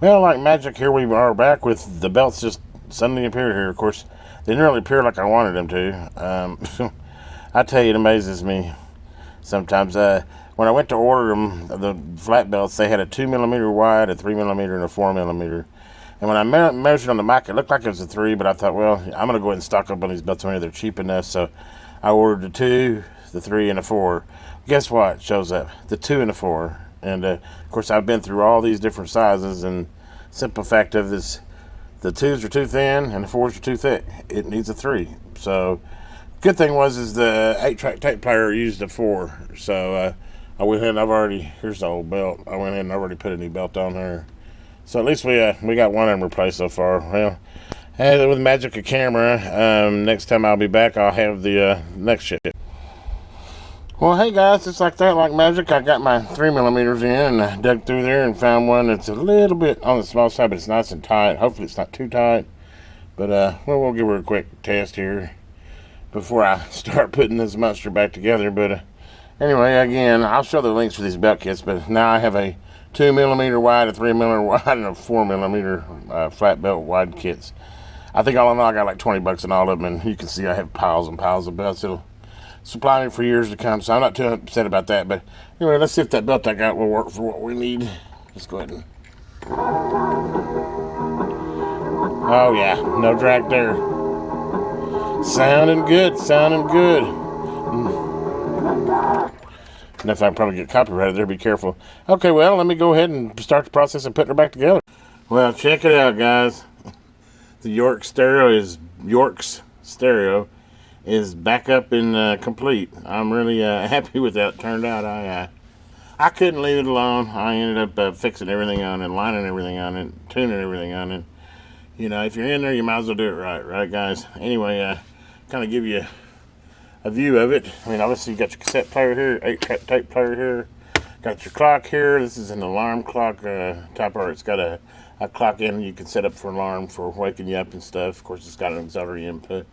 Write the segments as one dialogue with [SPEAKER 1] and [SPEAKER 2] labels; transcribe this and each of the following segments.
[SPEAKER 1] Well, like magic, here we are back with the belts just suddenly appeared here. Of course, they didn't really appear like I wanted them to. I tell you, it amazes me sometimes. When I went to order them, the flat belts, they had a 2mm wide, a 3mm, and a 4mm. And when I measured on the mic, it looked like it was a 3, but I thought, well, I'm going to go ahead and stock up on these belts when they're cheap enough. So I ordered the 2, the 3, and the 4. Guess what shows up? The 2 and the 4. And, of course, I've been through all these different sizes, and simple fact of this, the 2s are too thin and the 4s are too thick. It needs a 3. So good thing is the 8-track tape player used a 4. So I went ahead and here's the old belt. I went ahead and already put a new belt on there. So at least we got one of them replaced so far. Well, with magic of camera, next time I'll be back, I'll have the next ship. Well, hey guys, just like that, like magic, I got my 3mm in, and I dug through there and found one that's a little bit on the small side, but it's nice and tight. Hopefully it's not too tight. But we'll give her a quick test here before I start putting this monster back together. But anyway, again, I'll show the links for these belt kits, but now I have a 2mm wide, a 3mm wide, and a 4mm flat belt wide kits. I think all in all I got like $20 in all of them, and you can see I have piles and piles of belts. It'll supply me for years to come, so I'm not too upset about that. But anyway, let's see if that belt I got will work for what we need. Let's go ahead and... Oh yeah, no drag there. Sounding good, sounding good. And if I probably get copyrighted there, be careful. Okay, well, let me go ahead and start the process of putting her back together. Well, check it out, guys. The Yorx stereo is back up and complete. I'm really happy with how it turned out. I couldn't leave it alone. I ended up fixing everything on it, lining everything on it, tuning everything on it. You know, if you're in there, you might as well do it right, guys? Anyway, kind of give you a view of it. I mean, obviously you got your cassette player here, 8-track tape player here, got your clock here. This is an alarm clock type, or it's got a clock in you can set up for alarm for waking you up and stuff. Of course, it's got an auxiliary input,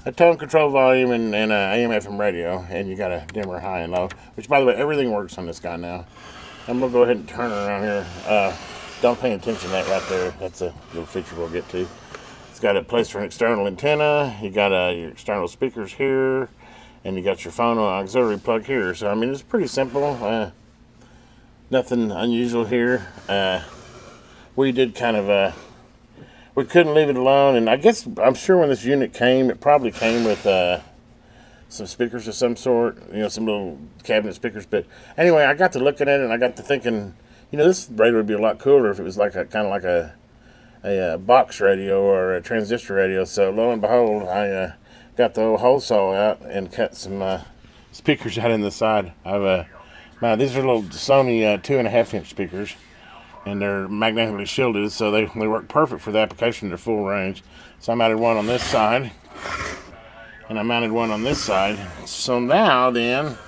[SPEAKER 1] a tone control volume, and an AM/FM radio, and you got a dimmer high and low, which, by the way, everything works on this guy now. I'm going to go ahead and turn it around here. Don't pay attention to that right there. That's a little feature we'll get to. It's got a place for an external antenna. You got your external speakers here, and you got your phone auxiliary plug here. So, I mean, it's pretty simple. Nothing unusual here. We did kind of... we couldn't leave it alone, and I guess, I'm sure when this unit came, it probably came with some speakers of some sort, you know, some little cabinet speakers. But anyway, I got to looking at it, and I got to thinking, you know, this radio would be a lot cooler if it was like a kind of like a box radio or a transistor radio. So lo and behold, I got the old hole saw out and cut some speakers out in the side. These are little Sony 2.5-inch speakers, and they're magnetically shielded, so they work perfect for the application. They're full range. So I mounted one on this side, and I mounted one on this side. So now then,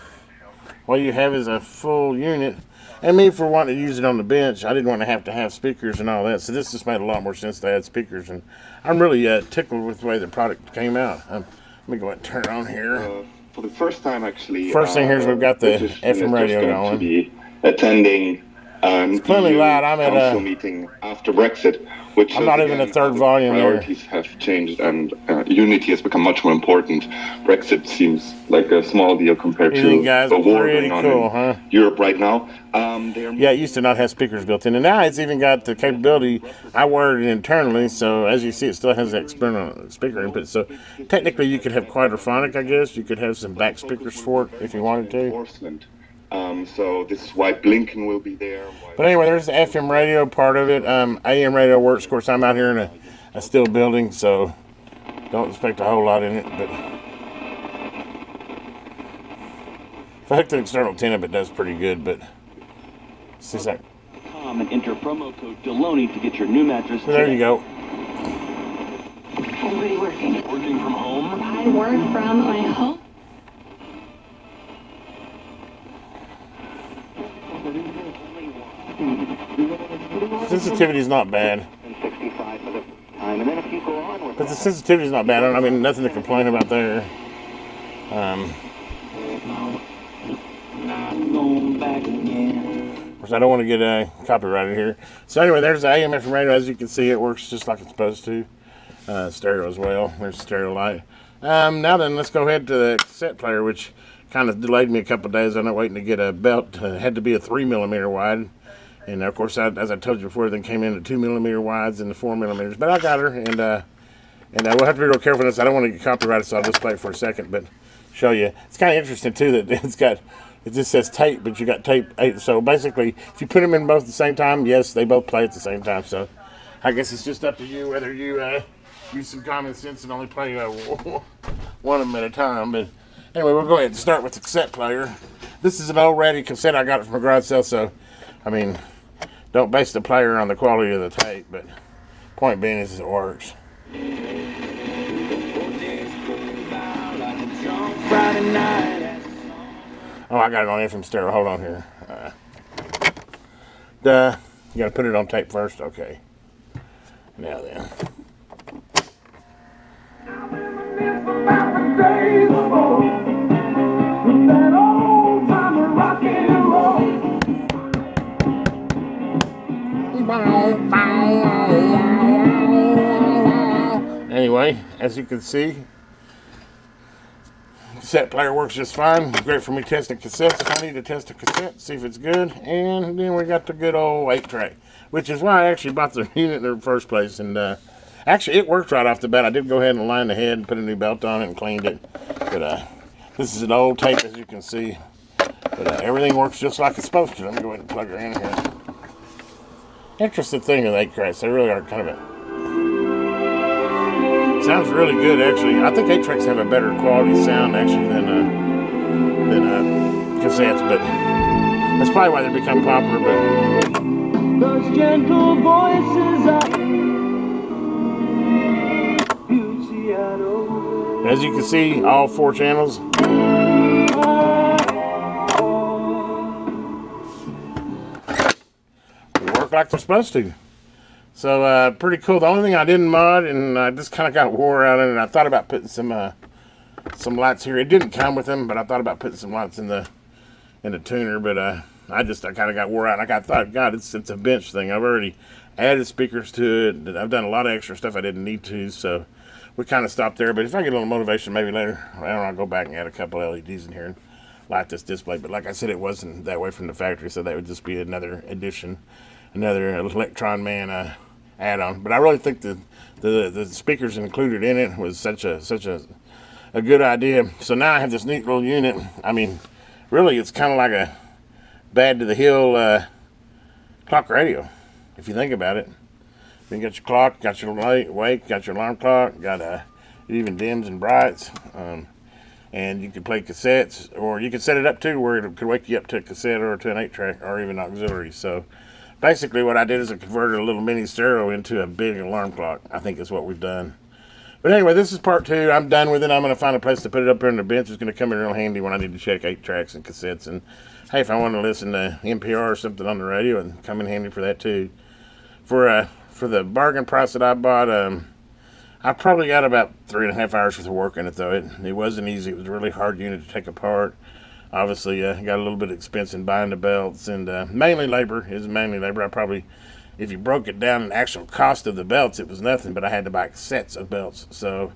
[SPEAKER 1] what you have is a full unit. And me, for wanting to use it on the bench, I didn't want to have speakers and all that. So this just made a lot more sense to add speakers, and I'm really tickled with the way the product came out. Let me go ahead and turn it on here.
[SPEAKER 2] For the first time, actually.
[SPEAKER 1] First thing here is we've got the FM radio going.
[SPEAKER 2] To be attending
[SPEAKER 1] it's plenty loud. I'm at
[SPEAKER 2] a meeting after Brexit, which
[SPEAKER 1] I'm not even at third volume.
[SPEAKER 2] Priorities have changed, and unity has become much more important. Brexit seems like a small deal compared to the war going on in Europe right now.
[SPEAKER 1] Yeah, it used to not have speakers built in, and now it's even got the capability. I wired it internally, so as you see, it still has the external speaker input. So technically, you could have quadraphonic, I guess. You could have some back speakers for it if you wanted to.
[SPEAKER 2] So this is why blinking will be there.
[SPEAKER 1] But anyway, there's the FM radio part of it. AM radio works. Of course, I'm out here in a still building, so don't expect a whole lot in it. But if I hook the external antenna, it does pretty good. But it's just like,
[SPEAKER 3] and enter promo code Deloney to get your new mattress.
[SPEAKER 1] There you go.
[SPEAKER 4] Where are you working?
[SPEAKER 3] Working from home.
[SPEAKER 4] I work from my home.
[SPEAKER 1] Sensitivity is not bad. But the sensitivity is not bad. I mean, nothing to complain about there. course, I don't want to get copyrighted here. So anyway, there's the AM/FM radio. As you can see, it works just like it's supposed to. Stereo as well. There's the stereo light. Now then, let's go ahead to the cassette player, which kind of delayed me a couple of days. I'm not waiting to get a belt. Had to be a 3mm wide. And of course, as I told you before, then came in at 2mm wides and the 4mm. But I got her, and we'll have to be real careful with this. I don't want to get copyrighted, so I'll just play it for a second, but show you. It's kind of interesting too that it just says tape, but you got tape 8. So basically, if you put them in both at the same time, yes, they both play at the same time. So I guess it's just up to you whether you use some common sense and only play one of them at a time. But anyway, we'll go ahead and start with the cassette player. This is an old ratty cassette. I got it from a garage sale, so I mean, don't base the player on the quality of the tape, but point being is it works. Oh, I got it on FM stereo. Hold on here. You gotta put it on tape first? Okay. Now then. Anyway, as you can see, cassette player works just fine. Great for me testing cassettes if I need to test a cassette, see if it's good. And then we got the good old 8-track, which is why I actually bought the unit in the first place. And actually, it worked right off the bat. I did go ahead and line the head and put a new belt on it and cleaned it. But this is an old tape, as you can see. But everything works just like it's supposed to. Let me go ahead and plug her in here. Interesting thing with 8-tracks, they really are kind of a... Sounds really good, actually. I think 8-tracks have a better quality sound, actually, than cassettes, but that's probably why they become popular. But those gentle voices as you can see, all 4 channels. Work like they're supposed to. So pretty cool. The only thing I didn't mod, and I just kind of got wore out in it, I thought about putting some lights here. It didn't come with them, but I thought about putting some lights in the tuner. But I kind of got wore out. I thought, God, it's a bench thing. I've already added speakers to it. I've done a lot of extra stuff I didn't need to, so we kind of stopped there. But if I get a little motivation, maybe later, I don't know, I'll go back and add a couple LEDs in here and light this display. But like I said, it wasn't that way from the factory, so that would just be another addition, another Electron Man add-on. But I really think the speakers included in it was such a good idea. So now I have this neat little unit. I mean, really, it's kind of like a bad to the hill clock radio, if you think about it. You got your clock, got your wake, got your alarm clock, got it even dims and brights, and you could play cassettes, or you could set it up too where it could wake you up to a cassette or to an 8-track or even auxiliary. So basically what I did is I converted a little mini stereo into a big alarm clock. I think is what we've done. But anyway, this is part 2. I'm done with it. I'm going to find a place to put it up here on the bench. It's going to come in real handy when I need to check 8-tracks and cassettes. And hey, if I want to listen to NPR or something on the radio, and come in handy for that too. For the bargain price that I bought, I probably got about 3.5 hours worth of work in it, though. It wasn't easy. It was a really hard unit to take apart. Obviously, got a little bit of expense in buying the belts, and mainly labor. It was mainly labor. I probably, if you broke it down in actual cost of the belts, it was nothing, but I had to buy sets of belts. So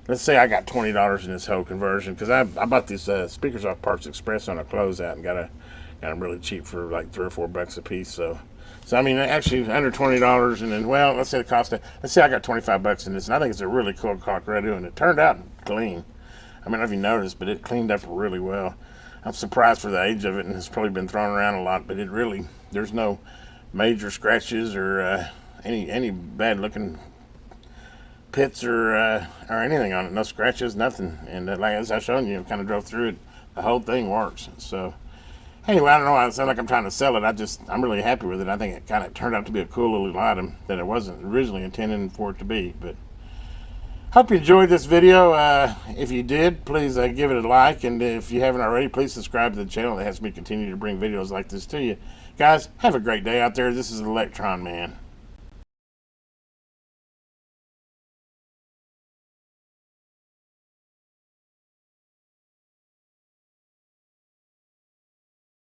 [SPEAKER 1] let's say I got $20 in this whole conversion, because I bought these speakers off Parts Express on a closeout and got them really cheap for like $3 or $4 a piece. So I mean, actually under $20, and then, well, let's say it cost, let's say I got $25 in this, and I think it's a really cool clock radio, and it turned out clean. I don't know if you noticed, but it cleaned up really well. I'm surprised for the age of it, and it's probably been thrown around a lot, but it really, there's no major scratches or any bad looking pits or anything on it. No scratches, nothing. And like as I showed you, kind of drove through it. The whole thing works. So anyway, I don't know why it sounds like I'm trying to sell it. I'm really happy with it. I think it kind of turned out to be a cool little item that it wasn't originally intended for it to be. But hope you enjoyed this video. If you did, please give it a like, and if you haven't already, please subscribe to the channel. That helps me continue to bring videos like this to you. Guys, have a great day out there. This is Electron Man.